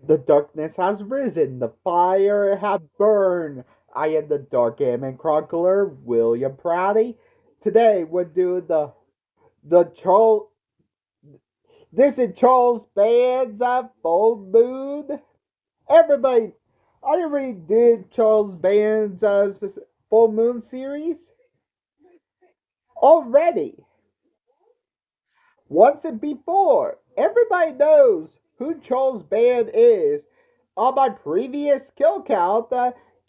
The darkness has risen, the fire hath burned. I am the Dark Ammon Chronicler, William Prouty. Today we're doing the Charles. This is Charles Band's Full Moon. Everybody, I already did Charles Band's Full Moon series already. Once and before, everybody knows who Charles Band is. On my previous kill count,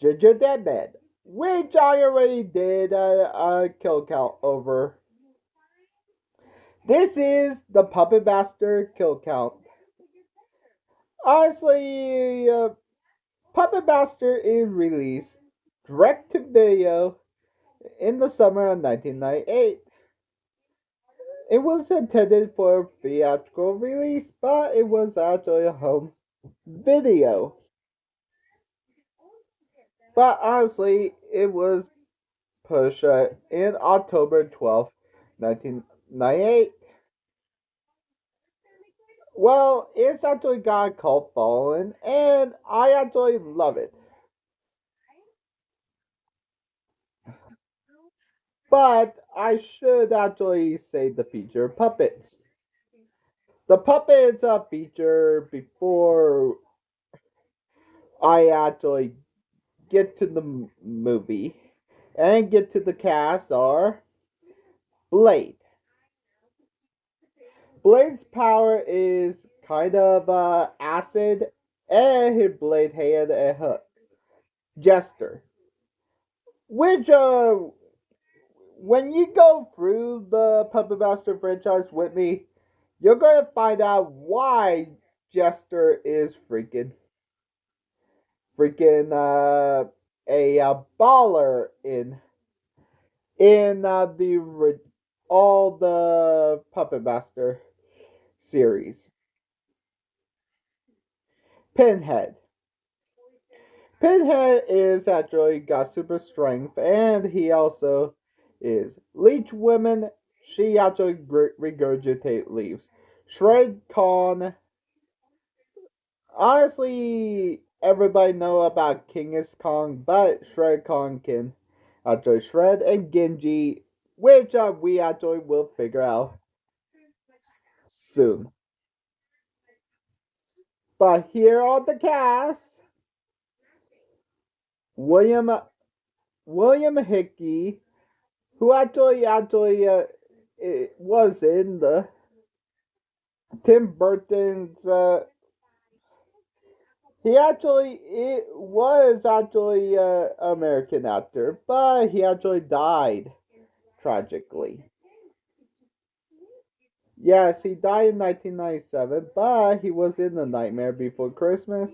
Ginger Deadman, which I already did a kill count over. This is the Puppet Master kill count. Honestly, Puppet Master is released direct to video in the summer of 1998. It was intended for theatrical release, but it was actually a home video. But honestly, it was pushed in October 12th, 1998. Well, it's actually got a cult following, and I actually love it. But I should actually say the feature puppets. The puppets feature before I actually get to the movie and get to the cast are Blade. Blade's power is kind of acid, and his blade had a hook. Jester, which when you go through the Puppet Master franchise with me, you're gonna find out why Jester is freaking a baller in the all the Puppet Master series. Pinhead. Pinhead is actually got super strength, and he also is leech women. She actually regurgitate leaves. Shred Khan. Honestly, everybody know about Genghis Khan, but Shred Khan can actually shred, and Genji, which we actually will figure out soon. But here on the cast, William William Hickey, who actually was in the Tim Burton's. He actually it was actually an American actor, but he actually died tragically. Yes, he died in 1997, but he was in The Nightmare Before Christmas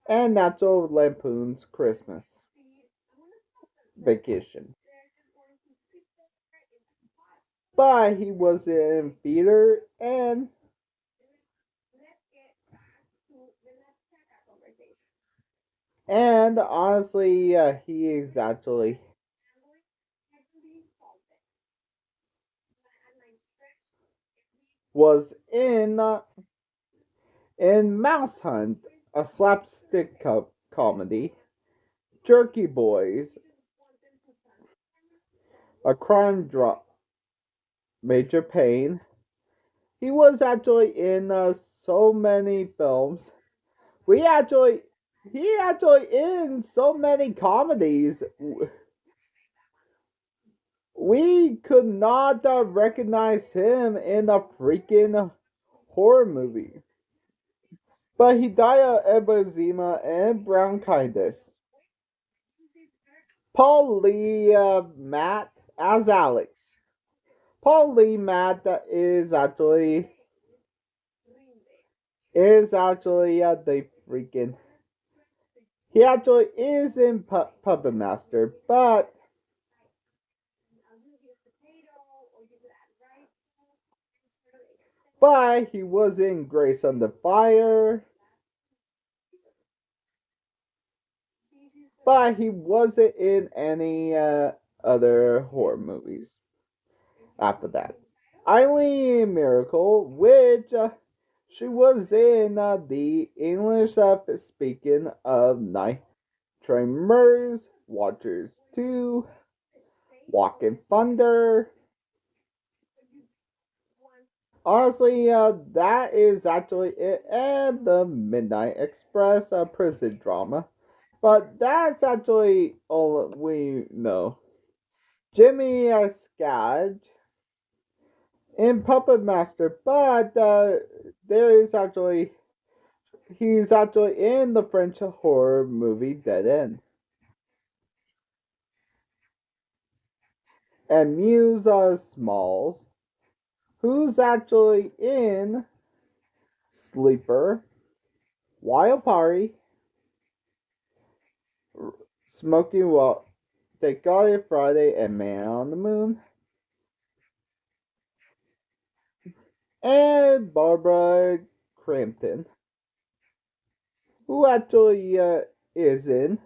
and National Lampoon's Christmas Vacation. But he was in theater and honestly, he is actually was in Mouse Hunt, a slapstick comedy, Jerky Boys, a crime drama, Major Pain. He was actually in so many films. We actually he actually in so many comedies. We could not recognize him in a freaking horror movie. But he died of emphysema and bronchitis. Paul Lee Matt as Alex. Paul Lee Matt is actually the freaking he actually is in Puppet Master, but he was in Grace Under Fire, but he wasn't in any other horror movies after that. Eileen Miracle, which She was in the English speaking of Night Tremors, Watchers 2, Walking Thunder. Honestly, that is actually it, and the Midnight Express prison drama. But that's actually all we know. Jimmy Scadge in Puppet Master, but there is actually he's actually in the French horror movie Dead End. And Muse Smalls, who's actually in Sleeper, Wild Party, Smoking Well, They Got It Friday, and Man on the Moon, and Barbara Crampton, who actually is in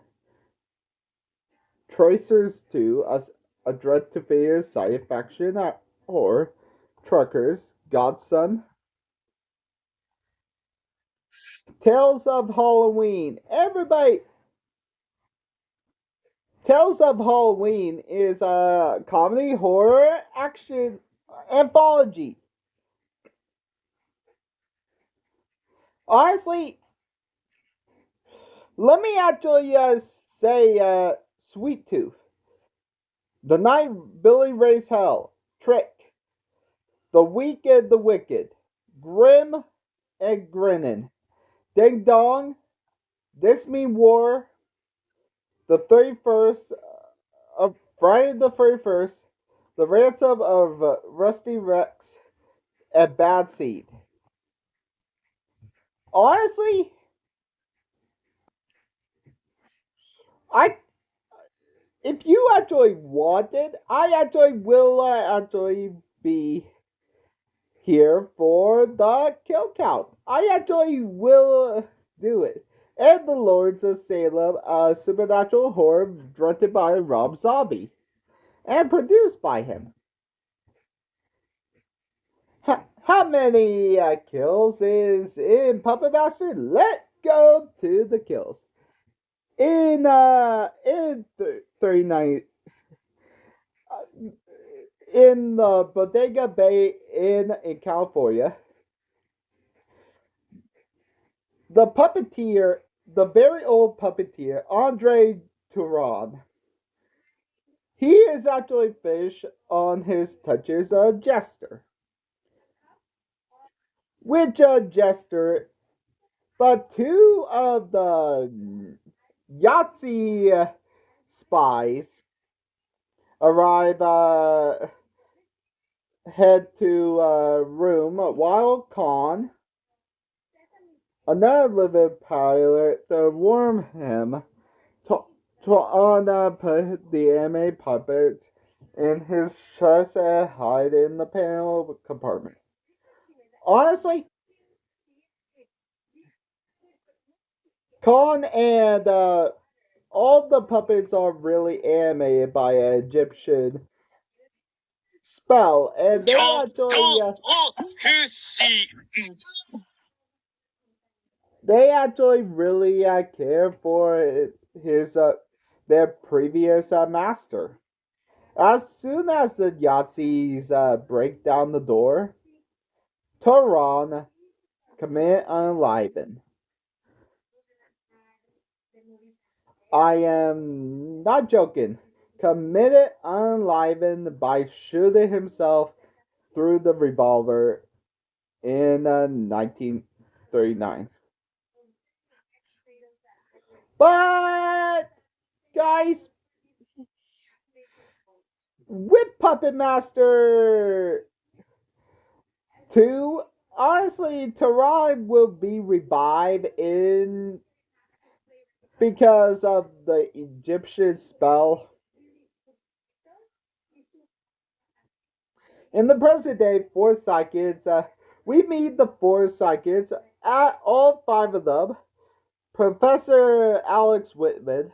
Tracers 2, a direct-to-video sci-fi action horror, Truckers, Godson, Tales of Halloween. Everybody, Tales of Halloween is a comedy, horror, action anthology. Honestly, let me actually say Sweet Tooth, The Night Billy Raised Hell, Trick, The Weak and the Wicked, Grim and Grinning, Ding Dong, This Mean War, the 31st of Friday the 31st, The Ransom of Rusty Rex, and Bad Seed. Honestly, I if you actually want it, I actually will actually be here for the kill count. I actually will do it. And the Lords of Salem, a supernatural horror directed by Rob Zombie and produced by him. How many kills is in Puppet Master? Let's go to the kills. In 39 in the Bodega Bay in California, the puppeteer, the very old puppeteer, Andre Turan, he is actually fish on his touches a jester. Which jester, but two of the Yahtzee spies arrive, head to room while Khan, another living pilot, to warn him on put the anime puppet in his chest and hide in the panel compartment. Honestly, Khan and all the puppets are really animated by an Egyptian spell, and they actually really care for his their previous master. As soon as the Yahtzees break down the door, Toron commit unliven. I am not joking. Committed unliven by shooting himself through the revolver in 1939. But guys, with Puppet Master 2, honestly, Tarai will be revived in because of the Egyptian spell. In the present day, four psychics, we meet the four psychics, at all five of them. Professor Alex Whitman,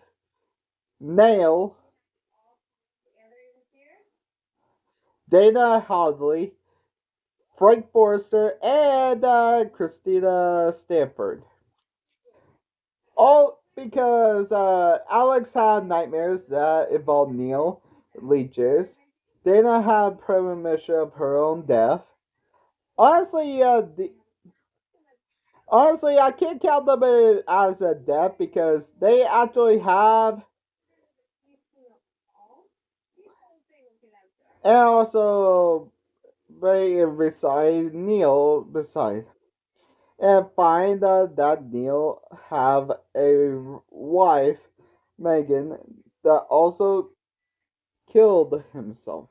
Nail, Dana Hadley, Frank Forrester, and Christina Stanford. All because Alex had nightmares that involved Neil, leeches. Dana had premonition of her own death. Honestly, honestly, I can't count them as a death because they actually have, and also they beside Neil beside, and find that Neil have a wife, Megan, that also killed himself.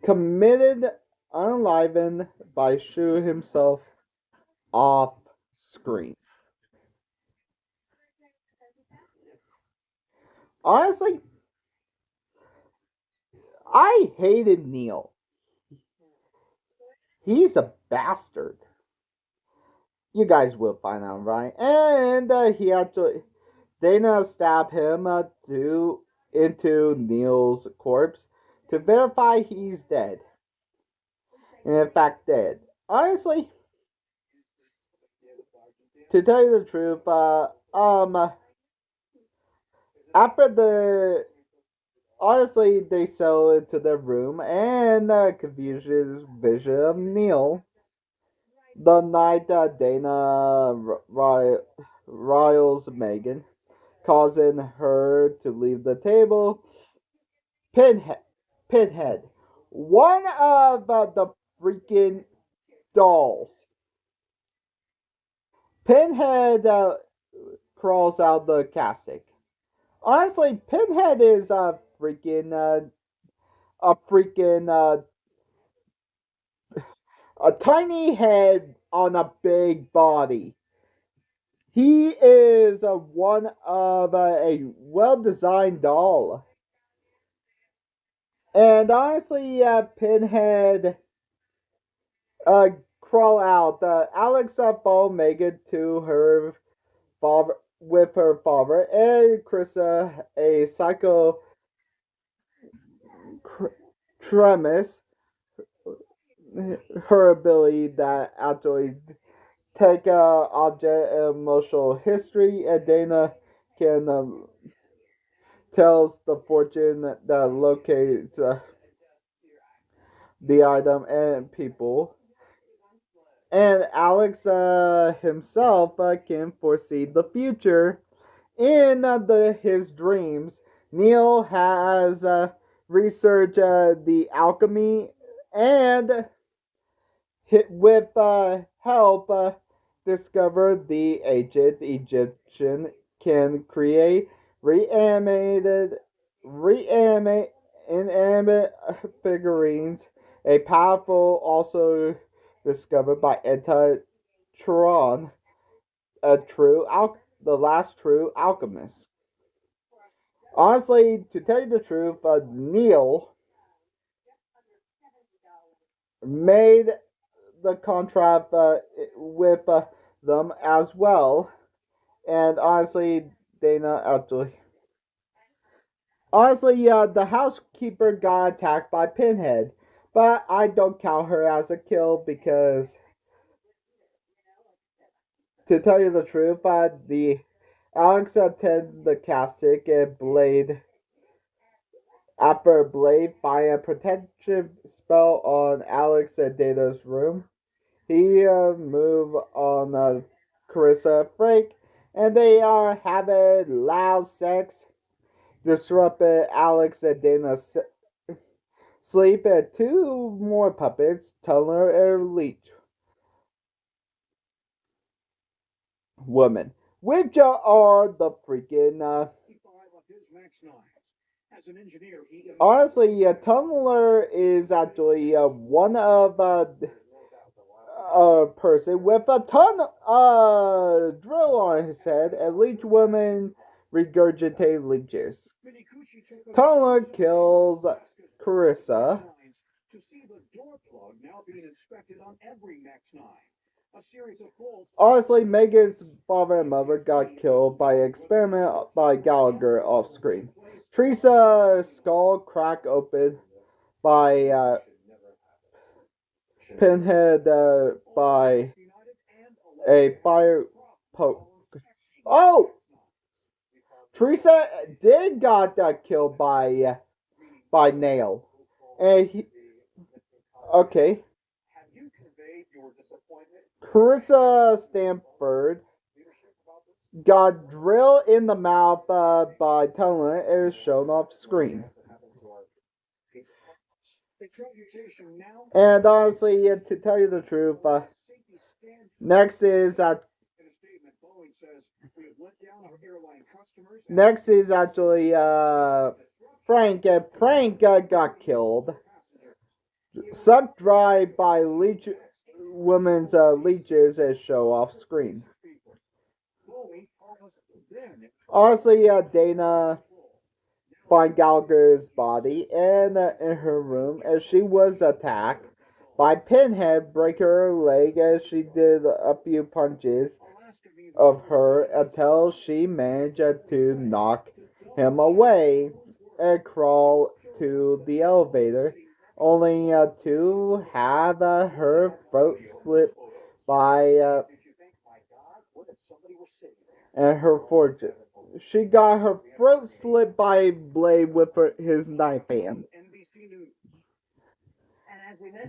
Committed unaliven by shooting himself off screen. Honestly, I hated Neil. He's a bastard. You guys will find out, right? And he actually Dana stabbed him into Neil's corpse to verify he's dead. And in fact, dead. Honestly, to tell you the truth, after the honestly, they sell into their room and confuses vision of Neil. The night that Dana riles Megan, causing her to leave the table. Pinhead, Pinhead, one of the freaking dolls. Pinhead crawls out the casket. Honestly, Pinhead is a freaking a tiny head on a big body. He is one of a well-designed doll. And honestly, Pinhead uh, crawl out. Alex follow Megan to her father with her father, and Krista, a psycho tremis, her ability that actually take object emotional history, and Dana can tells the fortune that locates the item and people. And Alex himself can foresee the future in his dreams. Neil has researched the alchemy and with help discovered the ancient Egyptian can create reanimated reanimate inanimate figurines. A powerful also discovered by Tron, the last true alchemist. Honestly, to tell you the truth, Neil made the contract with them as well. And Dana actually, the housekeeper got attacked by Pinhead, but I don't count her as a kill because, to tell you the truth, the Alex attended the casket and Blade after Blade fire a protective spell on Alex and Dana's room. He move on Carissa Frank, and they are having loud sex, disrupted Alex and Dana's sleep, and two more puppets, Tunnel and Leech Woman, which are the freaking honestly, Tunneler is actually one of a person with a ton drill on his head, and Leech Woman regurgitate leeches. Tunneler kills Carissa. Honestly, Megan's father and mother got killed by an experiment by Gallagher off screen. Teresa's skull cracked open by Pinhead by a fire poke. Oh, Teresa did got killed by Nail, and okay. Carissa Stanford got drilled in the mouth by Tunneler is shown off screen. And honestly, to tell you the truth, next is next is actually Frank, and Frank got killed, sucked dry by women's leeches as show off screen. Honestly, Dana find Gallagher's body in her room as she was attacked by Pinhead, break her leg as she did a few punches of her until she managed to knock him away and crawl to the elevator, only to have her throat slit by and her fortune. She got her throat slit by a blade with his knife hand.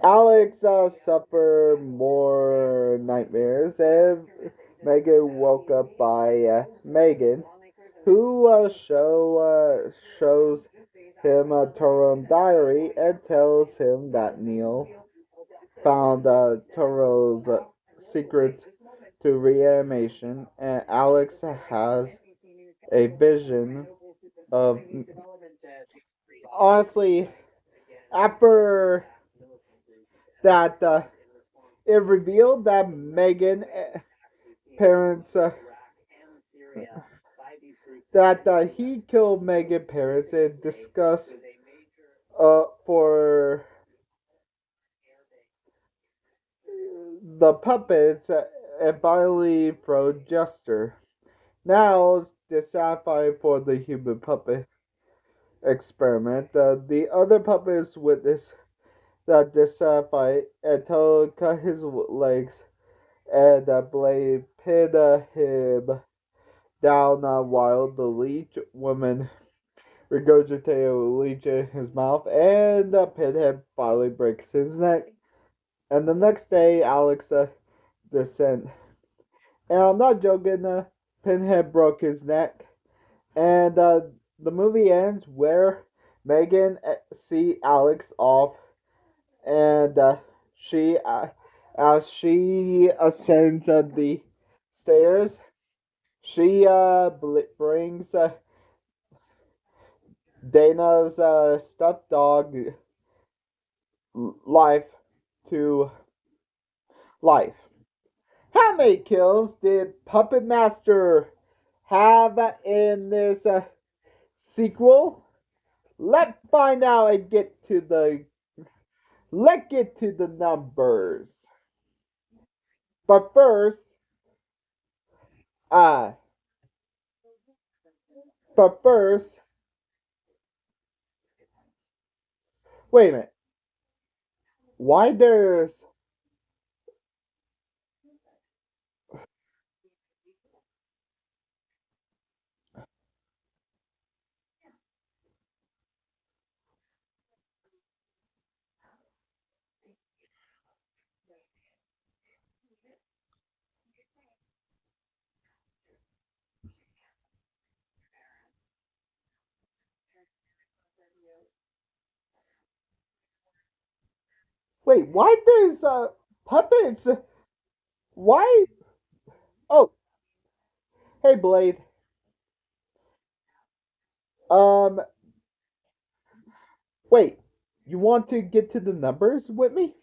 Alex suffered more nightmares, and Megan woke up by Megan, who shows him a Toro's diary and tells him that Neil found Toro's secrets to reanimation, and Alex has a vision of. Honestly, after that, it revealed that Megan parents that he killed Megan parents and discussed for the puppets and finally throw Jester. Now dissatisfied for the human puppet experiment, the other puppets witness that dissatisfied until cut his legs and blade pinned him down while the leech woman regurgitated a leech in his mouth, and Pinhead finally breaks his neck. And the next day, Alex descent. And I'm not joking, Pinhead broke his neck. And the movie ends where Megan see Alex off, and she, as she ascends the stairs, she brings Dana's stuffed dog life to life. How many kills did Puppet Master have in this sequel? Let's find out and let's get to the numbers. But first, uh, but first, wait a minute. Why there's wait? Why there's puppets? Why? Oh, hey Blade. Um, wait. You want to get to the numbers with me?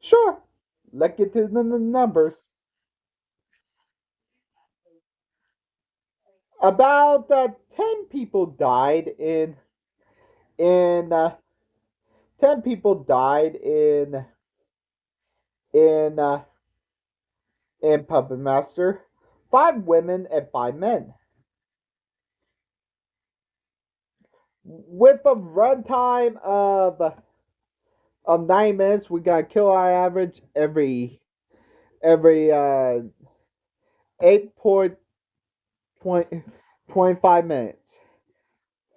Sure. Let's get to the numbers. About 10 people died in 10 people died in in Puppet Master. 5 women and 5 men. With a runtime of 9 minutes. We gotta kill our average every 8.25 minutes.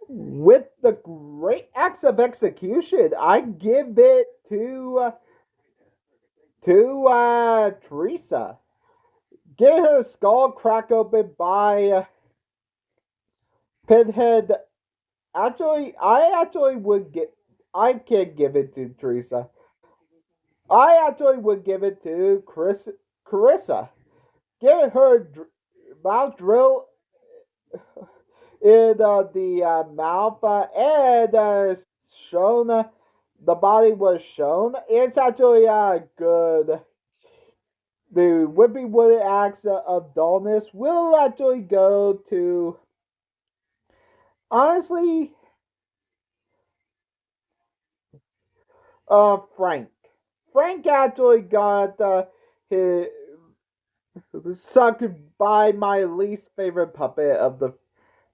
With the great acts of execution, I give it to Teresa. Get her skull cracked open by Pinhead. Actually, I can't give it to Teresa. I actually would give it to Carissa. Get her mouth drill in the mouth and shown. The body was shown. It's actually good. The whipping wooden axe of dullness will actually go to, honestly, Frank. Frank actually got his sucked by my least favorite puppet of the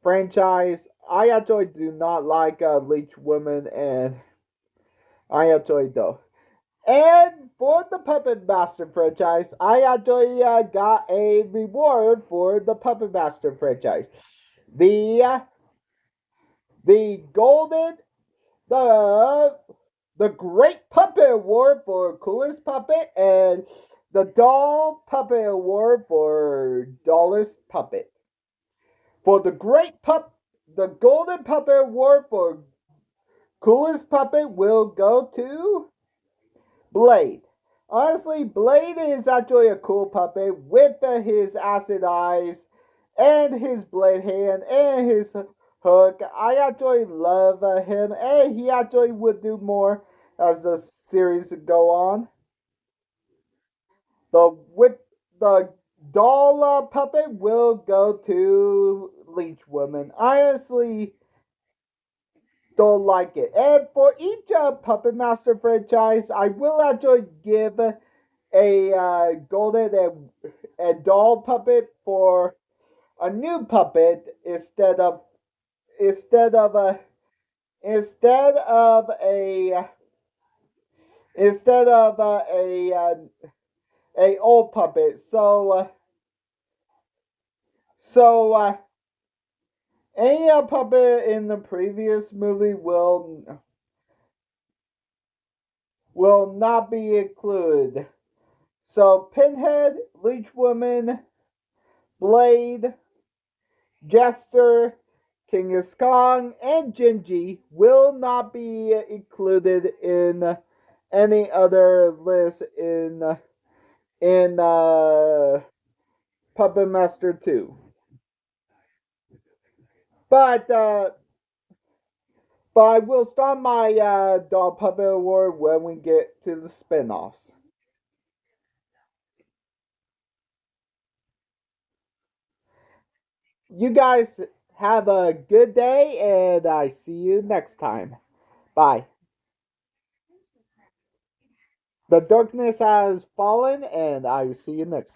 franchise. I actually do not like Leech Woman, and I actually do. And for the Puppet Master franchise, I actually got a reward for the Puppet Master franchise. The uh, the golden the the Great Puppet Award for coolest puppet, and the Doll Puppet Award for dullest puppet. For the Golden Puppet Award for coolest puppet will go to Blade. Honestly, Blade is actually a cool puppet with his acid eyes and his blade hand and his hook. I actually love him, and he actually would do more as the series go on. The doll puppet will go to Leech Woman. Honestly, don't like it. And for each Puppet Master franchise, I will actually give a golden and doll puppet for a new puppet instead of a instead of a instead of a old puppet. So any puppet in the previous movie will not be included. So Pinhead, Leech Woman, Blade, Jester, Genghis Khan, and Gingy will not be included in any other list in Puppet Master 2. But but I will start my Doll Puppet Award when we get to the spin-offs. You guys have a good day, and I see you next time. Bye. The darkness has fallen, and I will see you next